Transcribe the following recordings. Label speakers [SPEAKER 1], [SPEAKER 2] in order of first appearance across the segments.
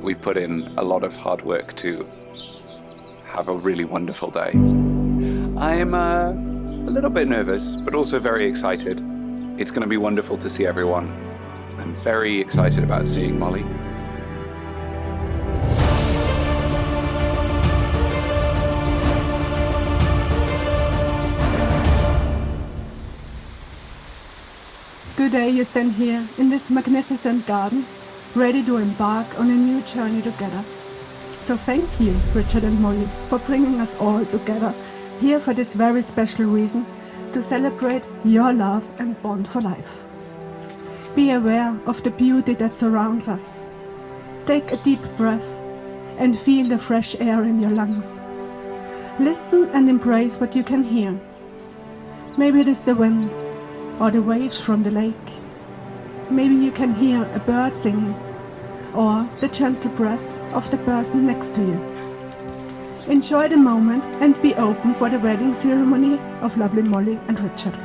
[SPEAKER 1] We put in a lot of hard work to have a really wonderful day. I'm a little bit nervous, but also very excited. It's going to be wonderful to see everyone. I'm very excited about seeing Molly.
[SPEAKER 2] Today you stand here in this magnificent garden, ready to embark on a new journey together. So thank you, Richard and Molly, for bringing us all together here for this very special reason, to celebrate your love and bond for life. Be aware of the beauty that surrounds us. Take a deep breath and feel the fresh air in your lungs. Listen and embrace what you can hear. Maybe it is the wind or the waves from the lake. Maybe you can hear a bird singing or the gentle breath of the person next to you. Enjoy the moment and be open for the wedding ceremony of lovely Molly and Richard.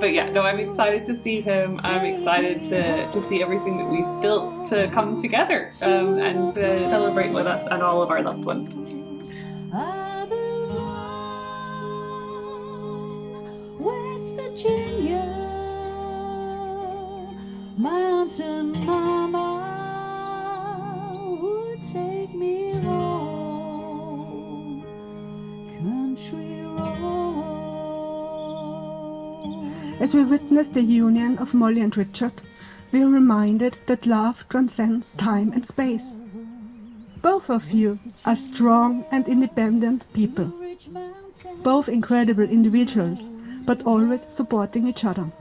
[SPEAKER 3] But yeah, no, I'm excited to see him. I'm excited to see everything that we've built to come together and to celebrate with us and all of our loved ones.
[SPEAKER 4] I belong West Virginia, mountain mama would take me home, country road.
[SPEAKER 2] As we witness the union of Molly and Richard, we are reminded that love transcends time and space. Both of you are strong and independent people, both incredible individuals, but always supporting each other.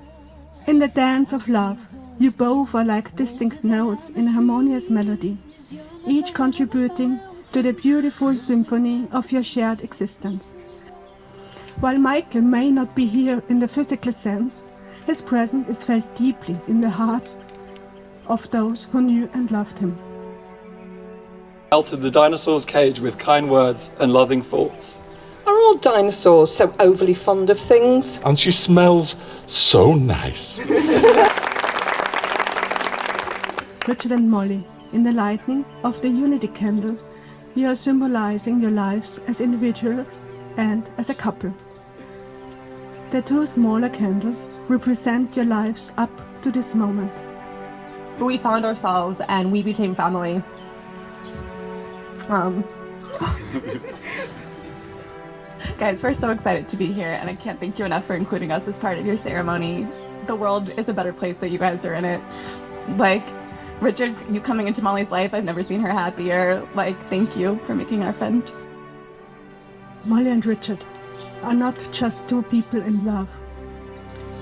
[SPEAKER 2] In the dance of love, you both are like distinct notes in a harmonious melody, each contributing to the beautiful symphony of your shared existence. While Michael may not be here in the physical sense, his presence is felt deeply in the hearts of those who knew and loved him.
[SPEAKER 5] Melted the dinosaur's cage with kind words and loving thoughts.
[SPEAKER 6] Are all dinosaurs so overly fond of things?
[SPEAKER 7] And she smells so nice.
[SPEAKER 2] Richard and Molly, in the lighting of the Unity candle, you are symbolizing your lives as individuals and as a couple. The two smaller candles represent your lives up to this moment.
[SPEAKER 8] We found ourselves and we became family. Guys, we're so excited to be here and I can't thank you enough for including us as part of your ceremony. The world is a better place that you guys are in it. Like, Richard, you coming into Molly's life, I've never seen her happier. Like, thank you for making our friend.
[SPEAKER 2] Molly and Richard are not just two people in love.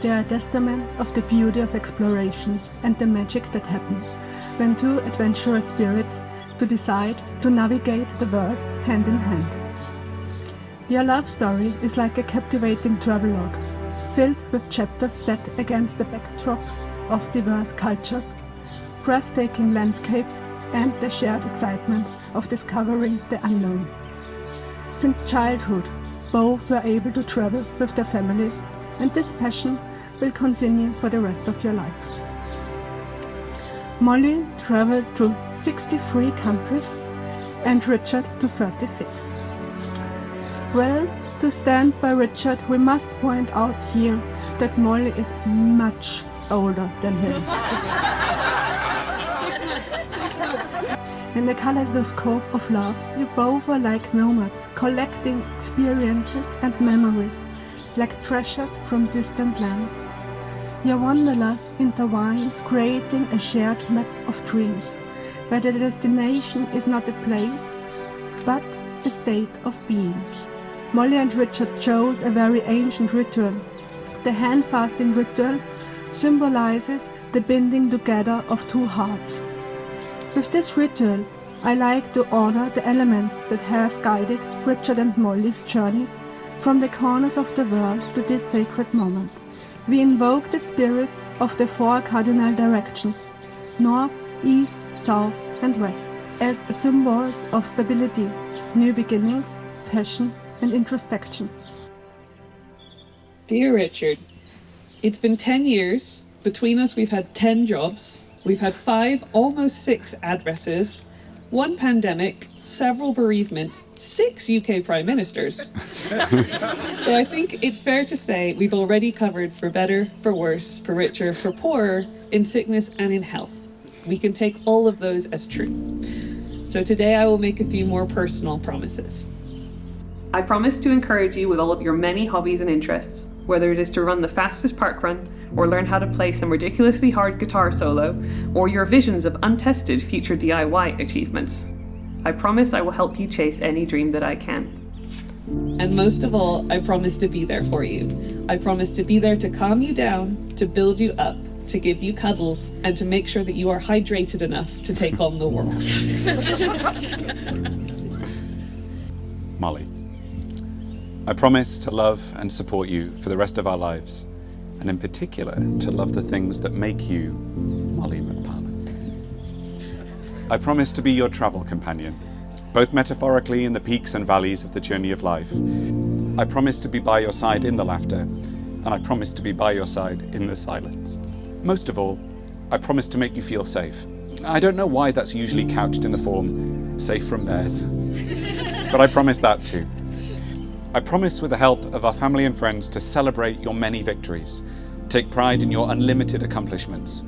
[SPEAKER 2] They are a testament of the beauty of exploration and the magic that happens when two adventurous spirits decide to navigate the world hand in hand. Your love story is like a captivating travelogue, filled with chapters set against the backdrop of diverse cultures, breathtaking landscapes, and the shared excitement of discovering the unknown. Since childhood, both were able to travel with their families, and this passion will continue for the rest of your lives. Molly traveled to 63 countries and Richard to 36. Well, to stand by Richard, we must point out here that Molly is much older than him. In the kaleidoscope of love, you both are like nomads, collecting experiences and memories, like treasures from distant lands. Your wanderlust intertwines, creating a shared map of dreams, where the destination is not a place, but a state of being. Molly and Richard chose a very ancient ritual. The hand-fasting ritual symbolizes the binding together of two hearts. With this ritual, I like to honor the elements that have guided Richard and Molly's journey from the corners of the world to this sacred moment. We invoke the spirits of the four cardinal directions, north, east, south, and west, as symbols of stability, new beginnings, passion, and introspection.
[SPEAKER 3] Dear Richard, it's been 10 years. Between us, we've had 10 jobs. We've had 5, almost 6 addresses, 1 pandemic, several bereavements, 6 UK prime ministers. So I think it's fair to say we've already covered for better, for worse, for richer, for poorer, in sickness and in health. We can take all of those as true. So today I will make a few more personal promises. I promise to encourage you with all of your many hobbies and interests, whether it is to run the fastest parkrun, or learn how to play some ridiculously hard guitar solo, or your visions of untested future DIY achievements. I promise I will help you chase any dream that I can. And most of all, I promise to be there for you. I promise to be there to calm you down, to build you up, to give you cuddles, and to make sure that you are hydrated enough to take on the world.
[SPEAKER 1] Molly, I promise to love and support you for the rest of our lives, and in particular, to love the things that make you Molly McParland. I promise to be your travel companion, both metaphorically in the peaks and valleys of the journey of life. I promise to be by your side in the laughter, and I promise to be by your side in the silence. Most of all, I promise to make you feel safe. I don't know why that's usually couched in the form, safe from bears, but I promise that too. I promise with the help of our family and friends to celebrate your many victories, take pride in your unlimited accomplishments,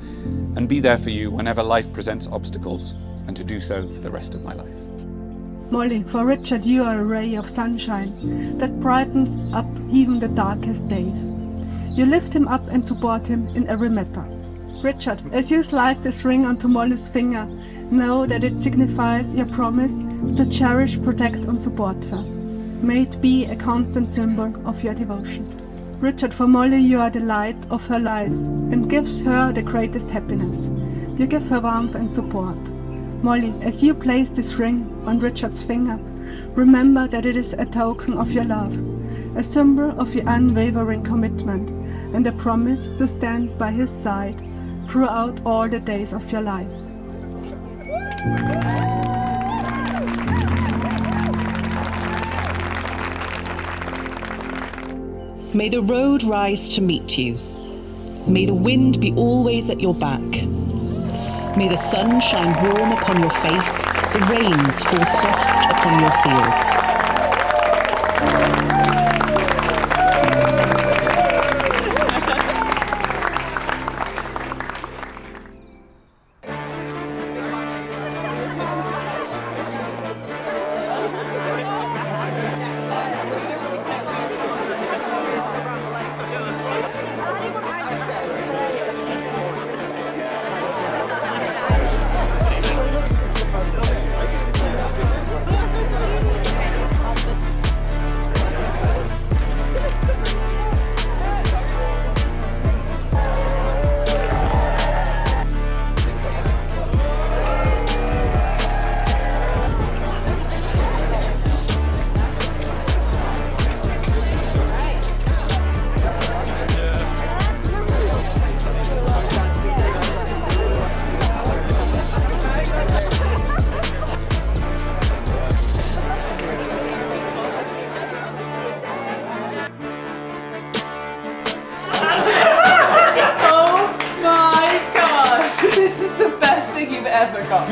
[SPEAKER 1] and be there for you whenever life presents obstacles, and to do so for the rest of my life.
[SPEAKER 2] Molly, for Richard, you are a ray of sunshine that brightens up even the darkest days. You lift him up and support him in every matter. Richard, as you slide this ring onto Molly's finger, know that it signifies your promise to cherish, protect, and support her. May it be a constant symbol of your devotion. Richard, for Molly, you are the light of her life and gives her the greatest happiness. You give her warmth and support. Molly, as you place this ring on Richard's finger, remember that it is a token of your love, a symbol of your unwavering commitment, and a promise to stand by his side throughout all the days of your life.
[SPEAKER 9] May the road rise to meet you. May the wind be always at your back. May the sun shine warm upon your face, the rains fall soft upon your fields.
[SPEAKER 3] ever got.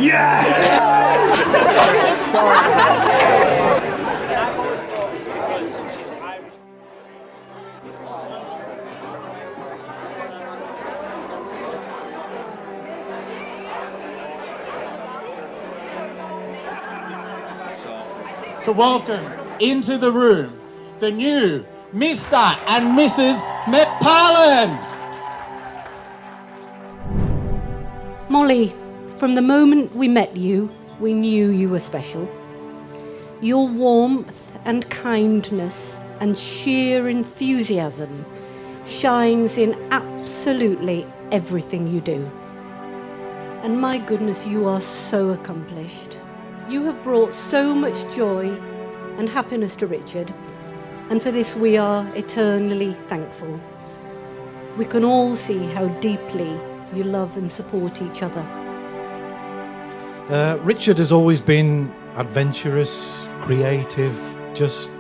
[SPEAKER 10] To welcome into the room the new Mr. and Mrs. McParland.
[SPEAKER 11] Molly, from the moment we met you, we knew you were special. Your warmth and kindness and sheer enthusiasm shines in absolutely everything you do. And my goodness, you are so accomplished. You have brought so much joy and happiness to Richard, and for this we are eternally thankful. We can all see how deeply you love and support each other.
[SPEAKER 12] Richard has always been adventurous, creative, just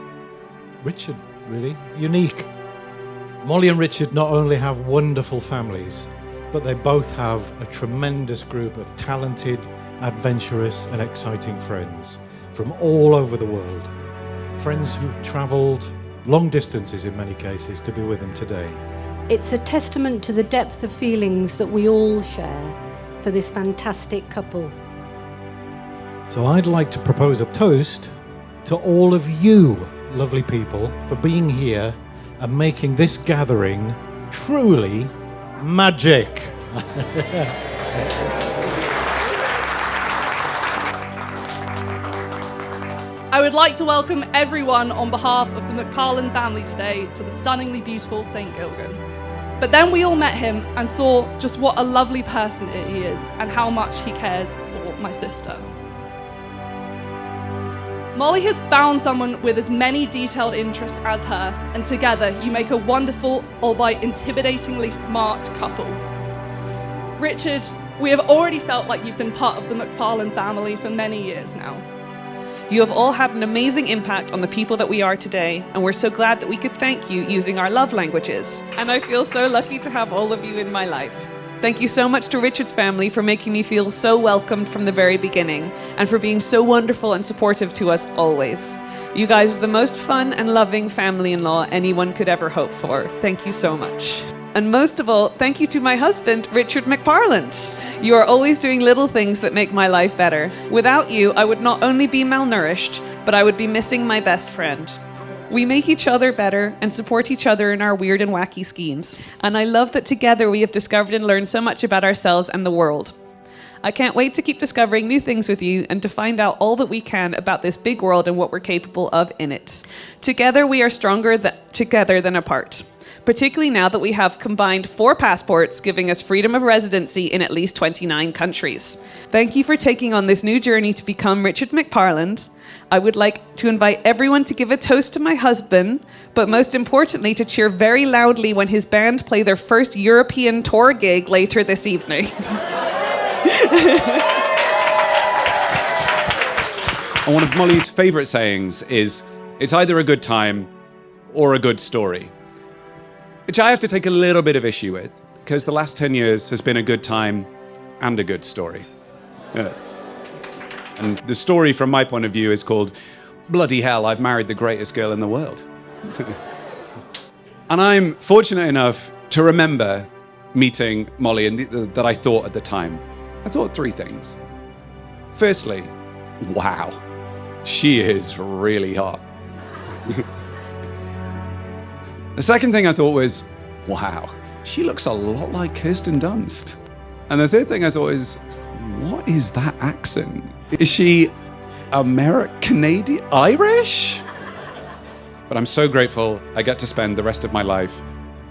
[SPEAKER 12] Richard, really, unique. Molly and Richard not only have wonderful families, but they both have a tremendous group of talented, adventurous and exciting friends from all over the world. Friends who've travelled long distances in many cases to be with them today.
[SPEAKER 11] It's a testament to the depth of feelings that we all share for this fantastic couple.
[SPEAKER 12] So I'd like to propose a toast to all of you lovely people for being here and making this gathering truly magic.
[SPEAKER 13] I would like to welcome everyone on behalf of the McParland family today to the stunningly beautiful St. Gilgan. But then we all met him and saw just what a lovely person he is and how much he cares for my sister. Molly has found someone with as many detailed interests as her, and together you make a wonderful, albeit intimidatingly smart couple. Richard, we have already felt like you've been part of the McParland family for many years now.
[SPEAKER 14] You have all had an amazing impact on the people that we are today, and we're so glad that we could thank you using our love languages. And I feel so lucky to have all of you in my life. Thank you so much to Richard's family for making me feel so welcomed from the very beginning, and for being so wonderful and supportive to us always. You guys are the most fun and loving family-in-law anyone could ever hope for. Thank you so much. And most of all, thank you to my husband, Richard McParland. You are always doing little things that make my life better. Without you, I would not only be malnourished, but I would be missing my best friend. We make each other better and support each other in our weird and wacky schemes. And I love that together we have discovered and learned so much about ourselves and the world. I can't wait to keep discovering new things with you and to find out all that we can about this big world and what we're capable of in it. Together we are stronger together than apart. Particularly now that we have combined 4 passports, giving us freedom of residency in at least 29 countries. Thank you for taking on this new journey to become Richard McParland. I would like to invite everyone to give a toast to my husband, but most importantly to cheer very loudly when his band play their first European tour gig later this evening.
[SPEAKER 1] And one of Molly's favourite sayings is, it's either a good time or a good story. Which I have to take a little bit of issue with, because the last 10 years has been a good time and a good story. And the story from my point of view is called, Bloody Hell, I've married the greatest girl in the world. And I'm fortunate enough to remember meeting Molly and that I thought at the time. I thought 3 things. Firstly, wow, she is really hot. The second thing I thought was, wow, she looks a lot like Kirsten Dunst. And the third thing I thought is, what is that accent? Is she Canadian, Irish? But I'm so grateful I get to spend the rest of my life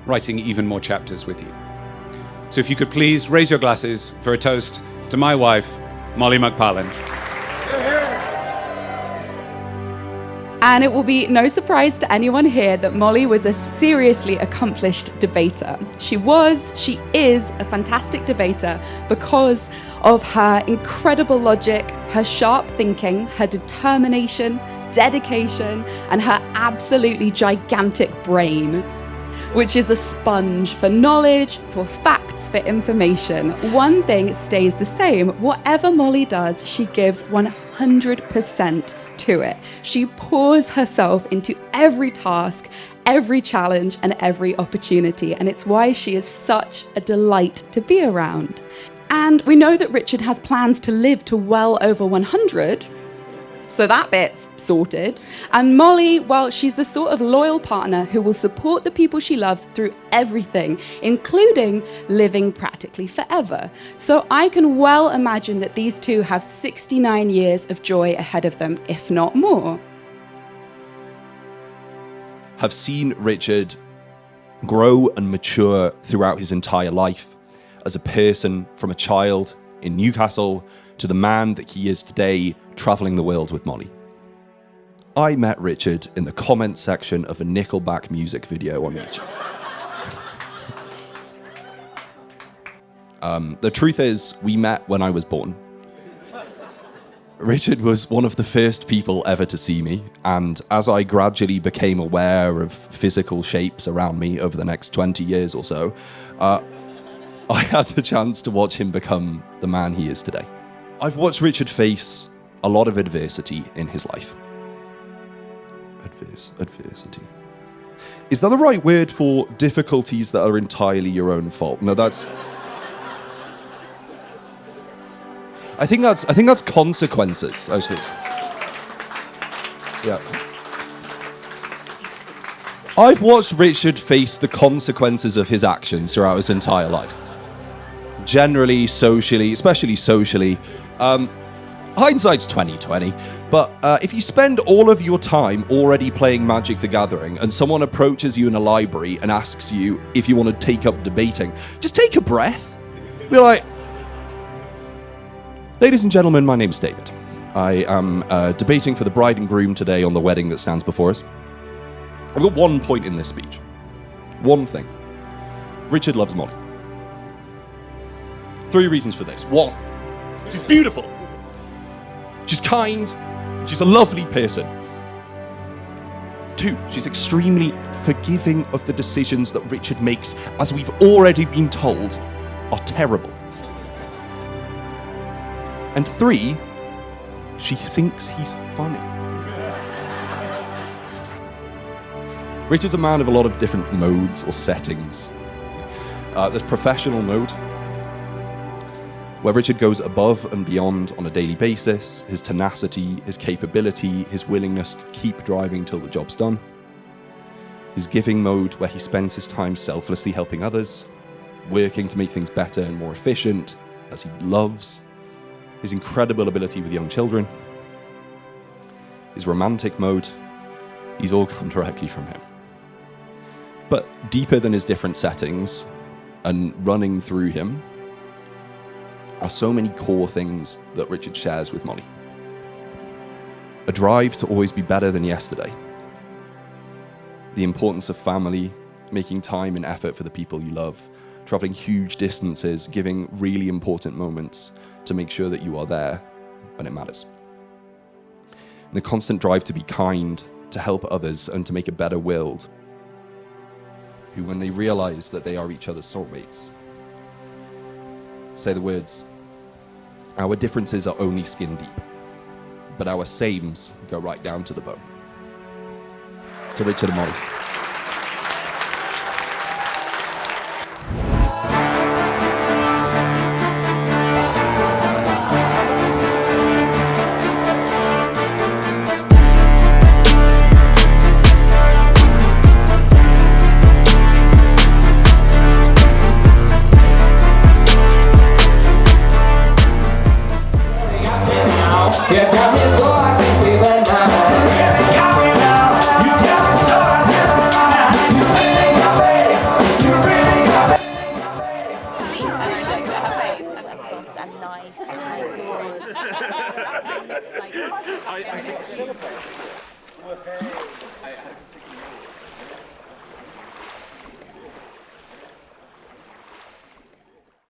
[SPEAKER 1] writing even more chapters with you. So if you could please raise your glasses for a toast to my wife, Molly McParland.
[SPEAKER 15] And it will be no surprise to anyone here that Molly was a seriously accomplished debater. She is a fantastic debater because of her incredible logic, her sharp thinking, her determination, dedication, and her absolutely gigantic brain, which is a sponge for knowledge, for facts, for information. One thing stays the same. Whatever Molly does, she gives 100% to it. She pours herself into every task, every challenge, and every opportunity. And it's why she is such a delight to be around. And we know that Richard has plans to live to well over 100. So that bit's sorted. And Molly, well, she's the sort of loyal partner who will support the people she loves through everything, including living practically forever. So I can well imagine that these two have 69 years of joy ahead of them, if not more.
[SPEAKER 16] Have seen Richard grow and mature throughout his entire life as a person, from a child in Newcastle to the man that he is today, travelling the world with Molly. I met Richard in the comments section of a Nickelback music video on YouTube. The truth is, we met when I was born. Richard was one of the first people ever to see me, and as I gradually became aware of physical shapes around me over the next 20 years or so, I had the chance to watch him become the man he is today. I've watched Richard face a lot of adversity in his life. Adversity. Is that the right word for difficulties that are entirely your own fault? No, that's... I think that's consequences, actually. Yeah. I've watched Richard face the consequences of his actions throughout his entire life. Generally, socially, especially socially. Hindsight's 20/20, but if you spend all of your time already playing Magic the Gathering and someone approaches you in a library and asks you if you want to take up debating, just take a breath. Be like, ladies and gentlemen, my name's David. I am debating for the bride and groom today on the wedding that stands before us. I've got one point in this speech. One thing. Richard loves Molly. 3 reasons for this. 1, she's beautiful. She's kind. She's a lovely person. 2, she's extremely forgiving of the decisions that Richard makes, as we've already been told, are terrible. And 3, she thinks he's funny. Richard's a man of a lot of different modes or settings. There's professional mode, where Richard goes above and beyond on a daily basis, his tenacity, his capability, his willingness to keep driving till the job's done. His giving mode, where he spends his time selflessly helping others, working to make things better and more efficient, as he loves. His incredible ability with young children. His romantic mode, these all come directly from him. But deeper than his different settings, and running through him, are so many core things that Richard shares with Molly. A drive to always be better than yesterday. The importance of family, making time and effort for the people you love, traveling huge distances, giving really important moments to make sure that you are there when it matters. And the constant drive to be kind, to help others, and to make a better world, who, when they realize that they are each other's soulmates, say the words, "Our differences are only skin deep, but our sames go right down to the bone." To Richard and Molly.